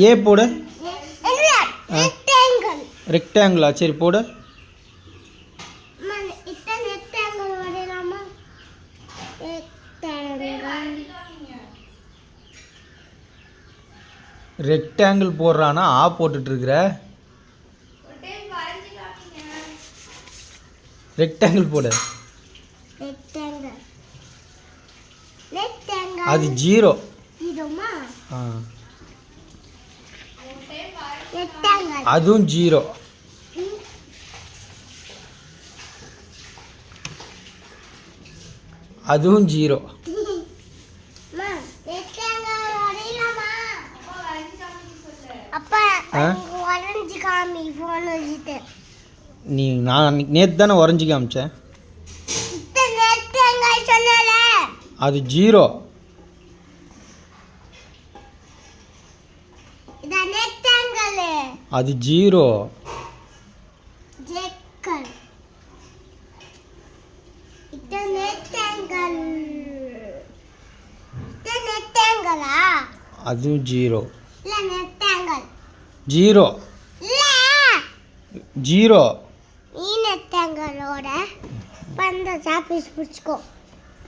ஏ போடு. ரெக்டாங்கிளா? சரி போடு. ரெக்டாங்கிள் போடுறானா ஆ போட்டுட்டு இருக்கிற. ரெக்டாங்கிள் போடு. அது 0. அதுவும் 0. அதுவும் 0. நீ நான் நேற்று தானே உறைஞ்சி காமிச்சேன். அது 0. அது 0. அதுவும் 0. 0. 0. நீ நெட்டாங்களோட பந்த சாப்பிஸ் பிடிச்சிக்கோ.